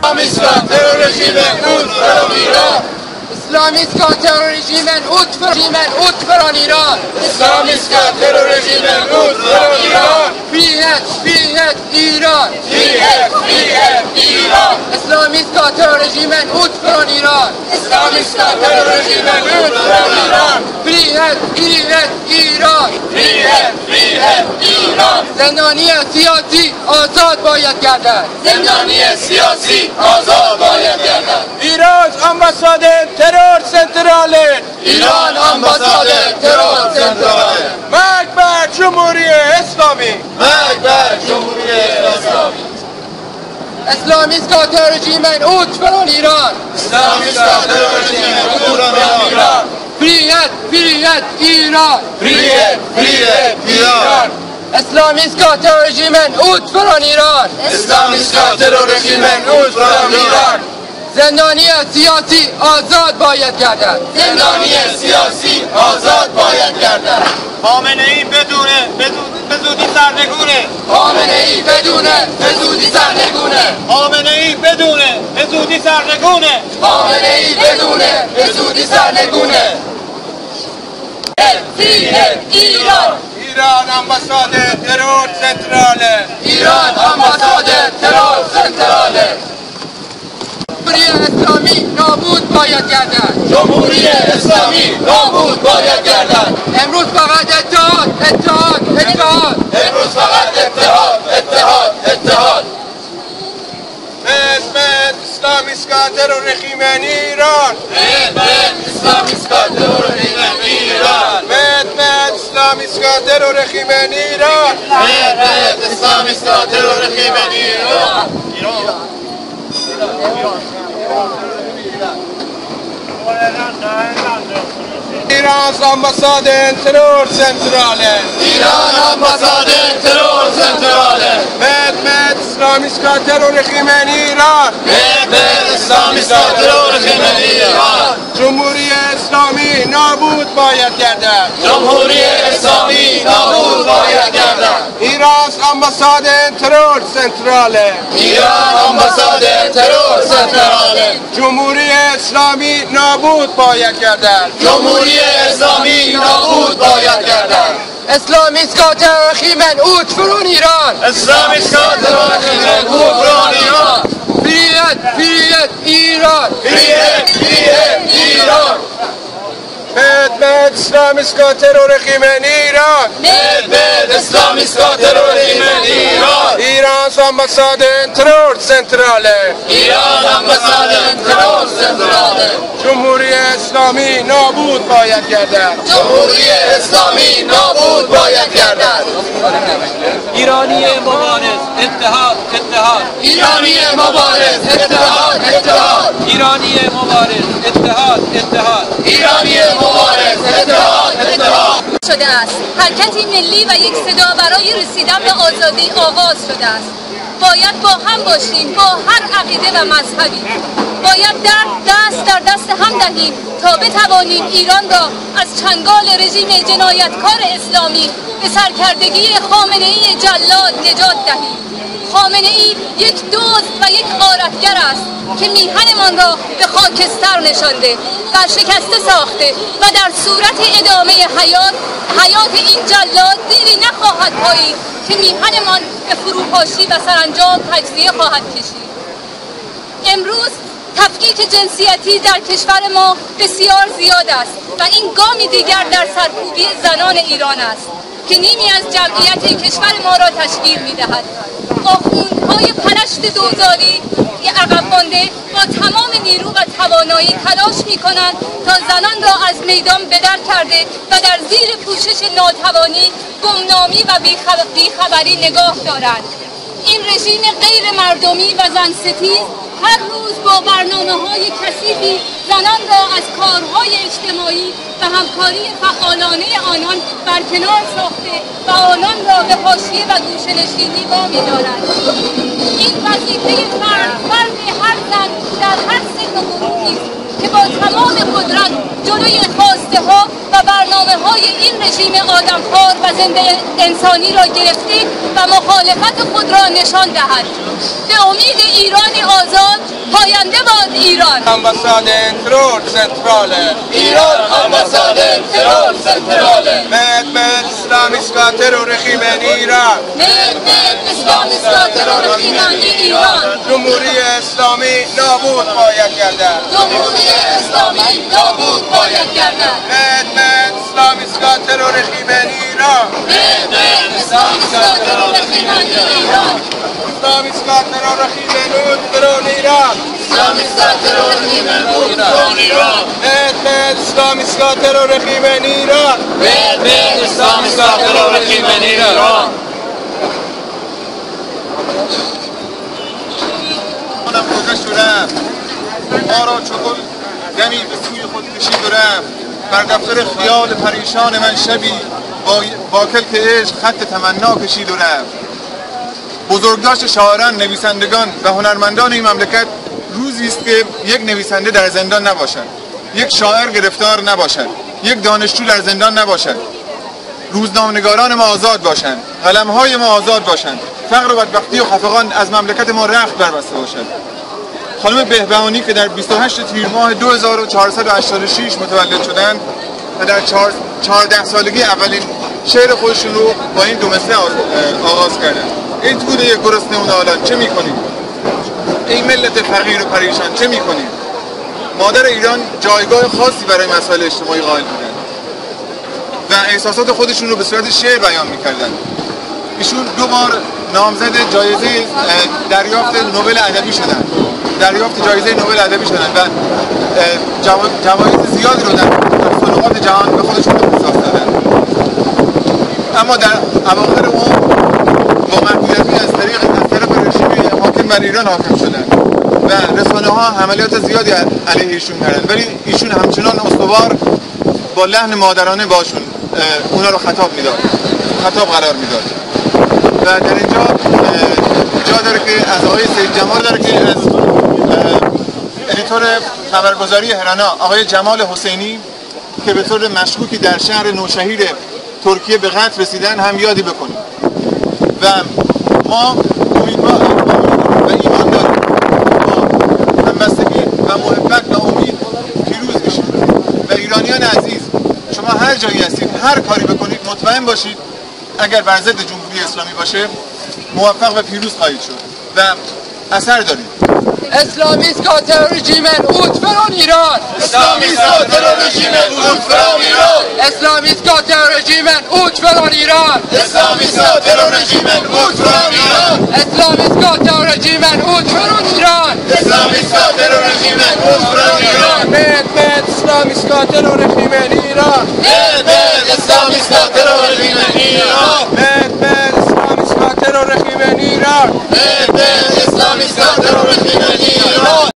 اسلامیست terroregimen ut från Iran. Islamiska terrorregimen ut från Iran. Islamiska terrorregimen ut från Iran. Frihet, frihet, Iran. Frihet, frihet, Iran. Islamiska terrorregimen ut från Iran. Islamiska terrorregimen ut från Iran. Frihet, frihet, Iran. Frihet, frihet, Iran. زندانی سیاسی آزاد باید گردد. زندانی سیاسی آزاد باید گردد. ایران ambasaden terör centralen. ایران ambassade terror centralen. مرگ بر جمهوری اسلامی. مرگ بر جمهوری اسلامی. Islamiska terrorregimen ut från Iran. Islamiska terrorregimen ut från Iran. Frihet, frihet, Iran. Frihet, frihet, Iran. Islamiska terrorregimen ut från Iran. Islamiska terrorregimen ut från Iran. زندانی سیاسی آزاد باید گردد. زندانی سیاسی آزاد باید گردد. خامنه‌ای به زودی سرنگونه. خامنه‌ای به زودی سرنگونه. خامنه‌ای به زودی سرنگونه. خامنه‌ای به زودی سرنگونه. Frihet, Iran. ایران ambasaden terör centralen. ایران ambassade terror centralen. جمهوری اسلامی نابود باید گردد. جمهوری اسلامی نابود باید گردد. امروز فقط اتحاد، اتحاد، اتحاد. امروز فقط اتحاد، اتحاد، اتحاد. Med islamiska terrorregimen i Iran. Med islamiska terrorregimen i Iran. Med islamiska terrorregimen i Iran. Med islamiska terrorregimen i Iran. Irans ambassaden terrorcentralen. Iran ambassaden terrorcentralen. Med islamiska terrorregimen i Iran. Med islamiska terrorregimen i Iran. جمهوری اسلامی نابود باید گردد. جمهوری اسلامی نابود باید گردد. ایران ambasaden terrorcentralen. ایران ambassade terror centralen. جمهوری اسلامی نابود باید گردد. جمهوری اسلامی نابود باید گردد. Islamiska terrorregimen ut från Iran. Islamiska terrorregimen ut från Iran. Frihet, frihet, Iran. Frihet, frihet, Iran. med islamiska terrorregimen i Iran. Med islamiska terrorregimen i Iran. Irans ambassaden terrorcentralen. Iran ambassaden terrorcentralen. جمهوری اسلامی نابود باید گردد. جمهوری اسلامی نابود باید گردد. ایرانی مبارز اتحاد اتحاد. ایرانی مبارز اتحاد اتحاد. ایرانی مبارز اتحاد اتحاد. ایرانی مبارز اتحاد اتحاد. شده است. حرکتی ملی و یک صدا برای رسیدن به آزادی آغاز شده است. باید با هم باشیم، با هر عقیده و مذهبی. باید دست در دست هم دهیم تا بتوانیم ایران را از چنگال رژیم جنایتکار اسلامی به سرکردگی خامنه‌ای جلاد نجات دهیم. خامنه‌ای یک دزد و یک غارتگر است که میهنمان را به خاکستر نشانده، ورشکسته ساخته و در صورت ادامه حیات این جلاد دیری نخواهد پایید که میهنمان به فروپاشی و سرانجام تجزیه خواهد کشید. امروز تفکیک جنسیتی در کشور ما بسیار زیاد است و این گامی دیگر در سرکوبی زنان ایران است که نیمی از جمعیت کشور ما را تشکیل می‌دهد. آخوندهای پلشت دوزاری عقب مانده با تمام نیرو و توانایی تلاش می‌کنند تا زنان را از میدان به در کرده و در زیر پوشش ناتوانی، گمنامی و بیخبری نگاه دارند. این رژیم غیر مردمی و زنستیز هر روز با برنامه‌های کثیفی زنان را از کارهای اجتماعی و همکاری فعالانه آنان برکنار ساخته و آنان را به حاشیه و گوشه‌نشینی وامی‌دارد. این وظیفه فرد هر زن در هر سن و گروهی است که با تمام قدرت جلوی خواسته‌ها و و برنامه‌های این رژیم آدمخوار و زنده انسانی را گرفته و مخالفت خود را نشان دهد. به امید ایرانی آزاد، پاینده باد ایران. Ambassaden terror centrale. Iran ambassaden terror centrale. Med islamiska terrorregimen Iran. med islamiska terrorregimen i Iran. جمهوری اسلامی نابود باید گردد. جمهوری اسلامی نابود باید گردد. med islamiska terrorregimen Iran. med islamiska terrorregimen i Iran. islamiska terrorregimen ut från Iran. Islamiska terrorregimen ut från Iran. med islamiska terrorregimen Iran. Med islamiska terrorregimen Iran. خودم گذشت و رفت، ما را چگل دمی به سوی خود کشید و رفت. بر دفتر خیال پریشان من شبی با کلک عشق خط تمنا کشید و رفت. بزرگداشت شاعران، نویسندگان و هنرمندان این مملکت روزی است که یک نویسنده در زندان نباشد، یک شاعر گرفتار نباشد، یک دانشجو در زندان نباشد، روزنامه‌نگاران ما آزاد باشند، قلم‌های ما آزاد باشند، فقر و بدبختی و خفقان از مملکت ما رخت بربسته باشد. خانم بهبهانی که در 28 تیر ماه 2486 متولد شدند و در 14 سالگی اولین شعر خودشون رو با این دو مثل آغاز کردند. ای توده گرسنه و نالان چه می‌کنید؟ ای ملت فقیر و پریشان چه می‌کنید؟ مادر ایران جایگاه خاصی برای مسائل اجتماعی قائل بودند و احساسات خودشون رو به صورت شعر بیان می‌کردند. ایشون 2 بار نامزد جایزه دریافت نوبل ادبی شدند. و جوایز زیادی رو در مسابقات جهان به خودشون اختصاص دادند. اما در اواخر عمر با محدودیتی از طرف رژیم حاکم بر ایران حاکم شدند و رسانه‌ها عملیات زیادی علیه ایشون کردند، ولی ایشون همچنان استوار با لحن مادرانه باشون اونا رو خطاب قرار میداد. و در اینجا جا داره که از آقای سید جمال داره که از ادیتور خبرگزاری هرانا آقای جمال حسینی که به طور مشکوکی در شهر نوشهیر ترکیه به قتل رسیدن هم یادی بکنیم. و ما امیدوار و ایمان داریم با همبستگی و محبت و امید پیروز بشیم. و ایرانیان عزیز، شما هر جایی هستید، هر کاری بکنید، مطمئن باشید اگر بر ضد جمهوری اسلامی باشه موفق و پیروز خواهید شد و اثر دارید. Islamiska terrorregimen ut från Iran! Islamiska terrorregimen ut från Iran. Islamiska terrorregimen ut från Iran! Islamiska terrorregimen ut från Iran. Islamiska terrorregimen ut från Iran! Islamiska terrorregimen ut från Iran. med islamiska terrorregimen Iran. Med islamiska terrorregimen Iran. med islamiska terrorregimen Iran. Med islamiska terrorregimen